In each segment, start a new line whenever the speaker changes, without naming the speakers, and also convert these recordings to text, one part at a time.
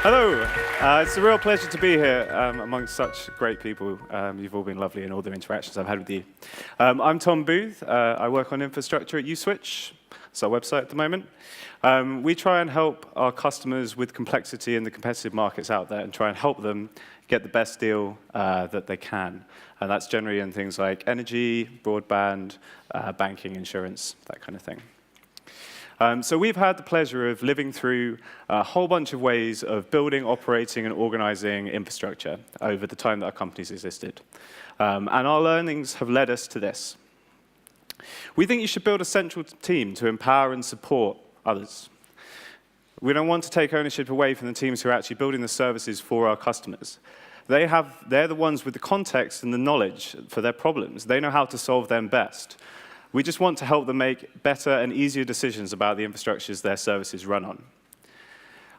Hello. It's a real pleasure to be here amongst such great people. You've all been lovely in all the interactions I've had with you. I'm Tom Booth. I work on infrastructure at uSwitch. It's our website at the moment. We try and help our customers with complexity in the competitive markets out there and try and help them get the best deal that they can. And that's generally in things like energy, broadband, banking, insurance, that kind of thing. So we've had the pleasure of living through a whole bunch of ways of building, operating, and organizing infrastructure over the time that our companies existed. And our learnings have led us to this. We think you should build a central team to empower and support others. We don't want to take ownership away from the teams who are actually building the services for our customers. They're the ones with the context and the knowledge for their problems. They know how to solve them best. We just want to help them make better and easier decisions about the infrastructures their services run on.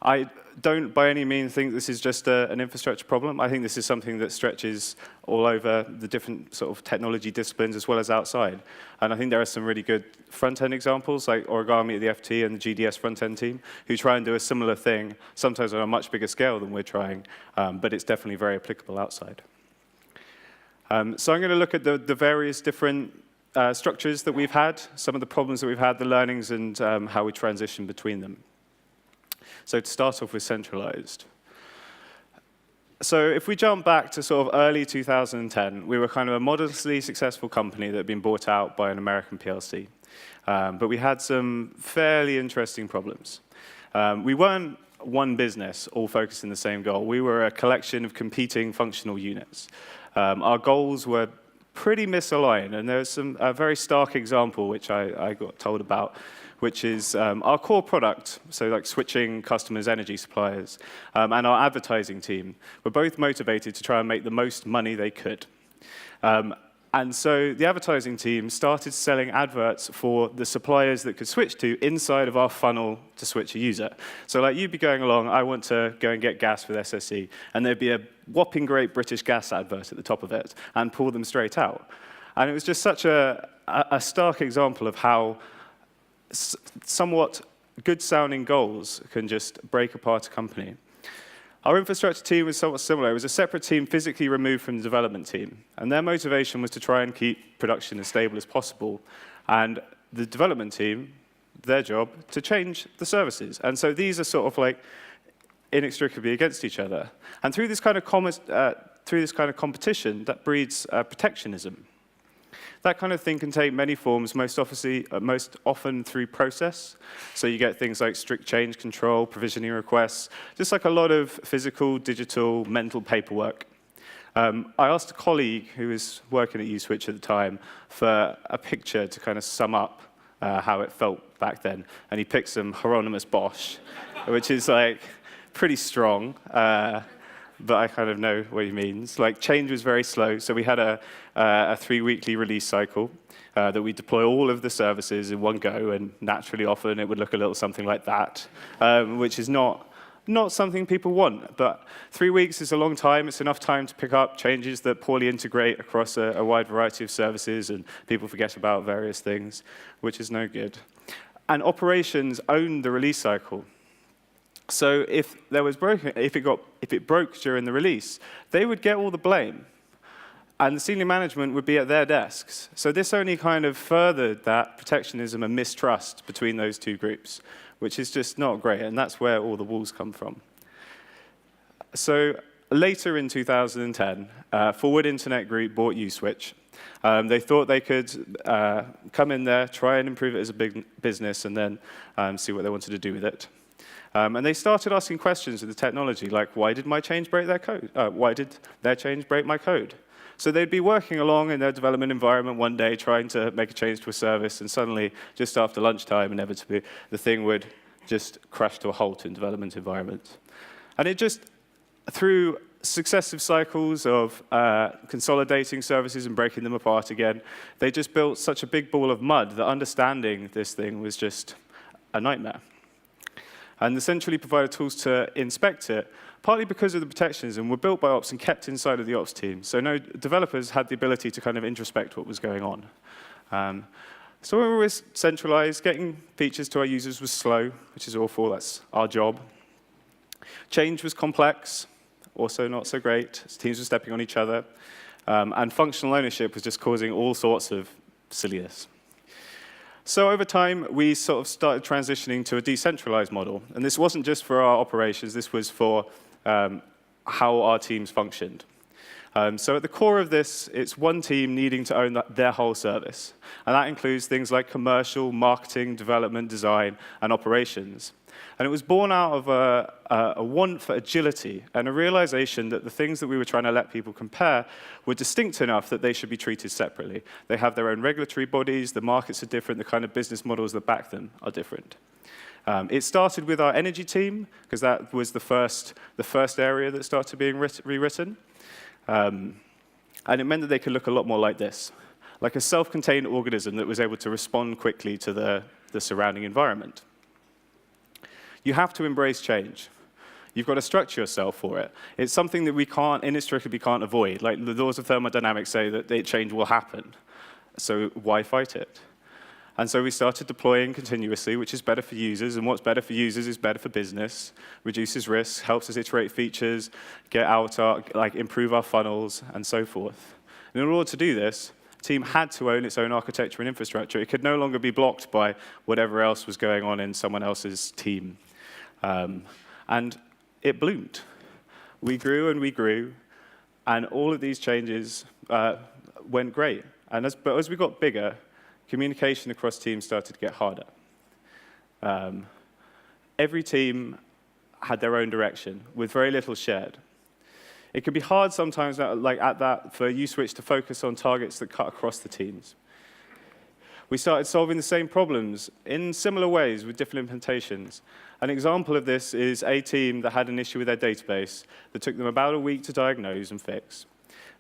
I don't by any means think this is just an infrastructure problem. I think this is something that stretches all over the different sort of technology disciplines as well as outside. And I think there are some really good front-end examples like Origami at the FT and the GDS front-end team who try and do a similar thing, sometimes on a much bigger scale than we're trying, but it's definitely very applicable outside. So I'm going to look at the various different structures that we've had, some of the problems that we've had, the learnings, and how we transition between them. So to start off with centralized. So if we jump back to sort of early 2010, we were kind of a modestly successful company that had been bought out by an American PLC. But we had some fairly interesting problems. We weren't one business all focused in the same goal. We were a collection of competing functional units. Our goals were pretty misaligned, and there's a very stark example which I got told about, which is our core product, so like switching customers, energy suppliers, and our advertising team were both motivated to try and make the most money they could. And so the advertising team started selling adverts for the suppliers that could switch to inside of our funnel to switch a user. So like you'd be going along, I want to go and get gas with SSE, and there'd be a whopping great British Gas advert at the top of it, and pull them straight out. And it was just such a stark example of how somewhat good-sounding goals can just break apart a company. Our infrastructure team was somewhat similar. It was a separate team physically removed from the development team. And their motivation was to try and keep production as stable as possible. And the development team, their job, to change the services. And so these are sort of like inextricably against each other. And through this kind of competition, that breeds protectionism. That kind of thing can take many forms, most often through process. So you get things like strict change control, provisioning requests, just like a lot of physical, digital, mental paperwork. I asked a colleague who was working at uSwitch at the time for a picture to kind of sum up how it felt back then. And he picked some Hieronymus Bosch, which is like pretty strong. But I kind of know what he means. Like, change was very slow, so we had a 3-weekly release cycle that we deploy all of the services in one go, and naturally often it would look a little something like that, which is not something people want. But 3 weeks is a long time. It's enough time to pick up changes that poorly integrate across a wide variety of services, and people forget about various things, which is no good. And operations own the release cycle. So if it broke during the release, they would get all the blame, and the senior management would be at their desks. So this only kind of furthered that protectionism and mistrust between those two groups, which is just not great, and that's where all the walls come from. So later in 2010, Forward Internet Group bought uSwitch. They thought they could come in there, try and improve it as a big business, and then see what they wanted to do with it. And they started asking questions of the technology, like, why did my change break their code? Why did their change break my code? So they'd be working along in their development environment one day, trying to make a change to a service, and suddenly, just after lunchtime, inevitably, the thing would just crash to a halt in development environment. And it just, through successive cycles of consolidating services and breaking them apart again, they just built such a big ball of mud that understanding this thing was just a nightmare. And the centrally provided tools to inspect it, partly because of the protectionism, were built by ops and kept inside of the ops team. So no developers had the ability to kind of introspect what was going on. So when we were centralized, getting features to our users was slow, which is awful. That's our job. Change was complex, also not so great. Teams were stepping on each other. And functional ownership was just causing all sorts of silliness. So over time, we sort of started transitioning to a decentralized model. And this wasn't just for our operations. This was for how our teams functioned. So at the core of this, it's one team needing to own their whole service. And that includes things like commercial, marketing, development, design, and operations. And it was born out of a want for agility and a realization that the things that we were trying to let people compare were distinct enough that they should be treated separately. They have their own regulatory bodies, the markets are different, the kind of business models that back them are different. It started with our energy team, because that was the first area that started being rewritten. And it meant that they could look a lot more like this, like a self-contained organism that was able to respond quickly to the surrounding environment. You have to embrace change. You've got to structure yourself for it. It's something that we inextricably can't avoid. Like the laws of thermodynamics say that change will happen. So why fight it? And so we started deploying continuously, which is better for users. And what's better for users is better for business, reduces risks, helps us iterate features, improve our funnels, and so forth. And in order to do this, the team had to own its own architecture and infrastructure. It could no longer be blocked by whatever else was going on in someone else's team. And it bloomed. We grew and we grew, and all of these changes went great. But as we got bigger, communication across teams started to get harder. Every team had their own direction, with very little shared. It could be hard sometimes, for uSwitch to focus on targets that cut across the teams. We started solving the same problems in similar ways with different implementations. An example of this is a team that had an issue with their database that took them about a week to diagnose and fix.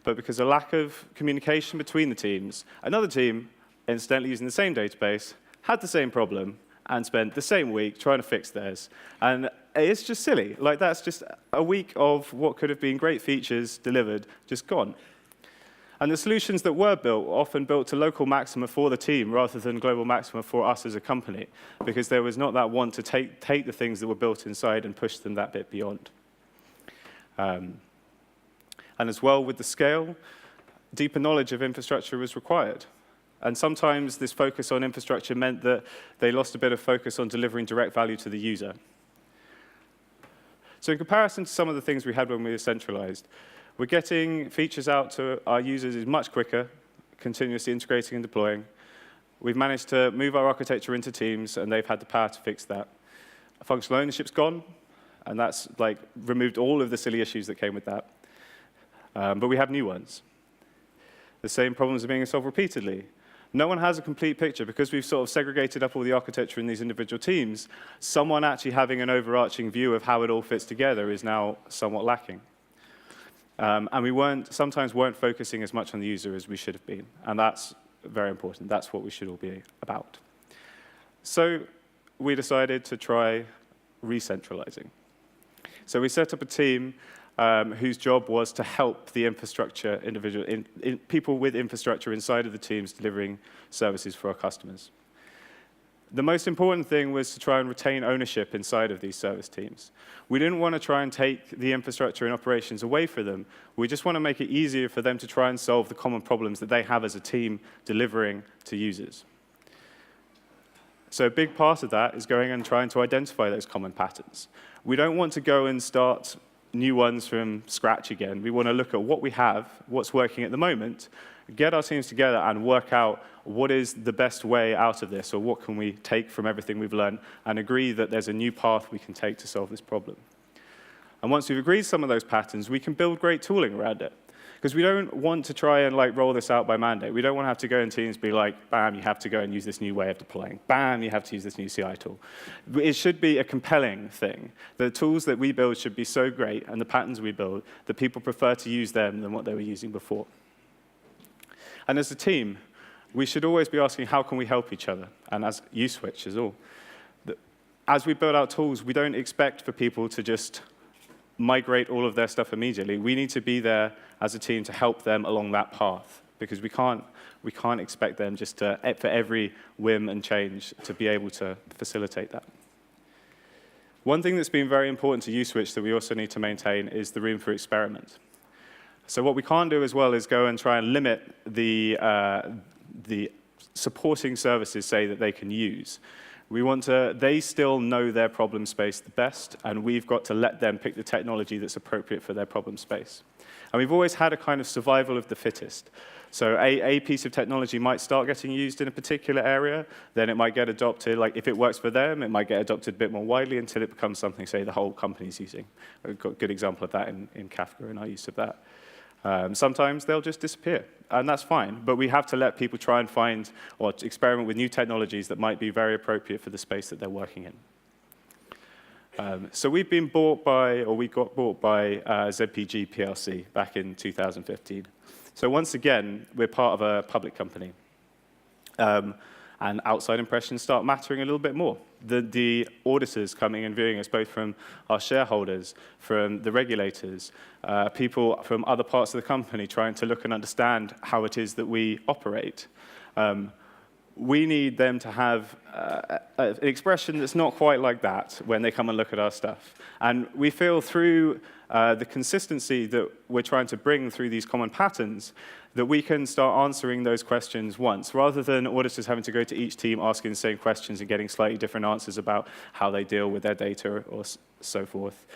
But because of lack of communication between the teams, another team, incidentally using the same database, had the same problem and spent the same week trying to fix theirs. And it's just silly. Like, that's just a week of what could have been great features delivered, just gone. And the solutions that were built were often built to local maxima for the team rather than global maxima for us as a company, because there was not that want to take the things that were built inside and push them that bit beyond. And as well, with the scale, deeper knowledge of infrastructure was required. And sometimes this focus on infrastructure meant that they lost a bit of focus on delivering direct value to the user. So in comparison to some of the things we had when we were centralized, we're getting features out to our users is much quicker, continuously integrating and deploying. We've managed to move our architecture into teams, and they've had the power to fix that. Functional ownership's gone, and that's removed all of the silly issues that came with that. But we have new ones. The same problems are being solved repeatedly. No one has a complete picture because we've sort of segregated up all the architecture in these individual teams. Someone actually having an overarching view of how it all fits together is now somewhat lacking. And we sometimes weren't focusing as much on the user as we should have been. And that's very important. That's what we should all be about. So we decided to try re-centralizing. So we set up a team whose job was to help the infrastructure people with infrastructure inside of the teams delivering services for our customers. The most important thing was to try and retain ownership inside of these service teams. We didn't want to try and take the infrastructure and operations away from them. We just want to make it easier for them to try and solve the common problems that they have as a team delivering to users. So a big part of that is going and trying to identify those common patterns. We don't want to go and start new ones from scratch again. We want to look at what we have, what's working at the moment, get our teams together and work out what is the best way out of this, or what can we take from everything we've learned, and agree that there's a new path we can take to solve this problem. And once we've agreed some of those patterns, we can build great tooling around it. Because we don't want to try and roll this out by mandate. We don't want to have to go in teams and be like, bam, you have to go and use this new way of deploying. Bam, you have to use this new CI tool. It should be a compelling thing. The tools that we build should be so great, and the patterns we build, that people prefer to use them than what they were using before. And as a team, we should always be asking, how can we help each other? And as uSwitch as all. As we build out tools, we don't expect for people to just migrate all of their stuff immediately. We need to be there as a team to help them along that path, because we can't expect them just to, for every whim and change, to be able to facilitate that. One thing that's been very important to uSwitch that we also need to maintain is the room for experiment. So what we can't do as well is go and try and limit the supporting services, say, that they can use. We want to, they still know their problem space the best, and we've got to let them pick the technology that's appropriate for their problem space. And we've always had a kind of survival of the fittest. So a piece of technology might start getting used in a particular area, then it might get adopted, like if it works for them, it might get adopted a bit more widely until it becomes something, say, the whole company's using. We've got a good example of that in Kafka and our use of that. Sometimes they'll just disappear, and that's fine. But we have to let people try and find or experiment with new technologies that might be very appropriate for the space that they're working in. So we've been bought by, or we got bought by ZPG PLC back in 2015. So once again, we're part of a public company. And outside impressions start mattering a little bit more. The auditors coming and viewing us, both from our shareholders, from the regulators, people from other parts of the company trying to look and understand how it is that we operate. We need them to have an expression that's not quite like that when they come and look at our stuff. And we feel through the consistency that we're trying to bring through these common patterns that we can start answering those questions once, rather than auditors having to go to each team asking the same questions and getting slightly different answers about how they deal with their data or so forth.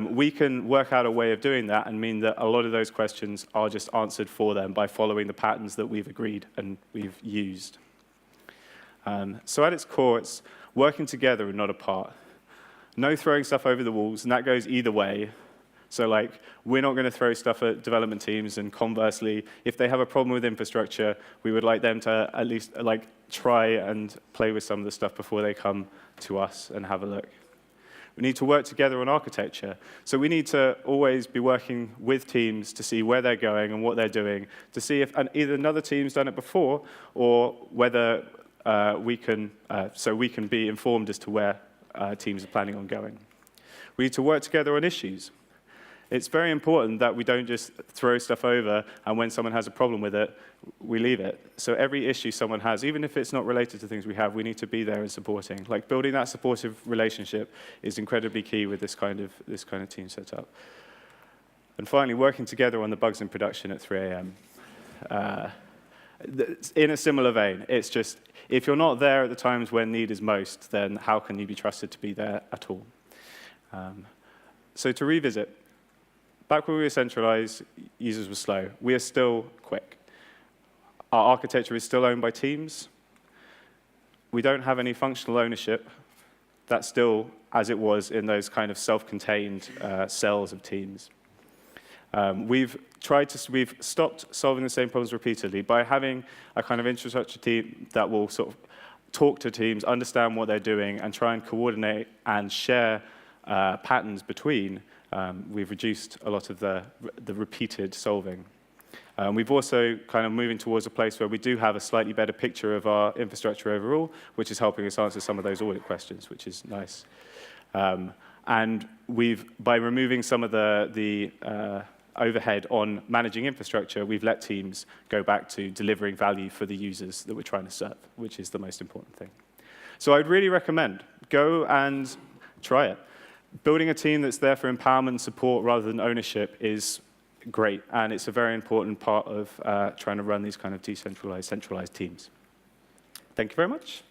We can work out a way of doing that and mean that a lot of those questions are just answered for them by following the patterns that we've agreed and we've used. So at its core, it's working together and not apart. No throwing stuff over the walls, and that goes either way. So like, we're not going to throw stuff at development teams, and conversely, if they have a problem with infrastructure, we would like them to at least like try and play with some of the stuff before they come to us and have a look. We need to work together on architecture. So we need to always be working with teams to see where they're going and what they're doing, to see if either another team's done it before, or whether we can be informed as to where teams are planning on going. We need to work together on issues. It's very important that we don't just throw stuff over, and when someone has a problem with it, we leave it. So every issue someone has, even if it's not related to things we have, we need to be there and supporting. Like, building that supportive relationship is incredibly key with this kind of team setup. And finally, working together on the bugs in production at 3 a.m. In a similar vein, it's just, if you're not there at the times when need is most, then how can you be trusted to be there at all? So to revisit, back when we were centralized, users were slow. We are still quick. Our architecture is still owned by teams. We don't have any functional ownership. That's still as it was in those kind of self-contained cells of teams. We've stopped solving the same problems repeatedly by having a kind of infrastructure team that will sort of talk to teams, understand what they're doing, and try and coordinate and share patterns between. We've reduced a lot of the repeated solving. We've also kind of moving towards a place where we do have a slightly better picture of our infrastructure overall, which is helping us answer some of those audit questions, which is nice. And by removing some of the overhead on managing infrastructure, we've let teams go back to delivering value for the users that we're trying to serve, which is the most important thing. So I'd really recommend go and try it. Building a team that's there for empowerment and support rather than ownership is great, and it's a very important part of trying to run these kind of decentralized, centralized teams. Thank you very much.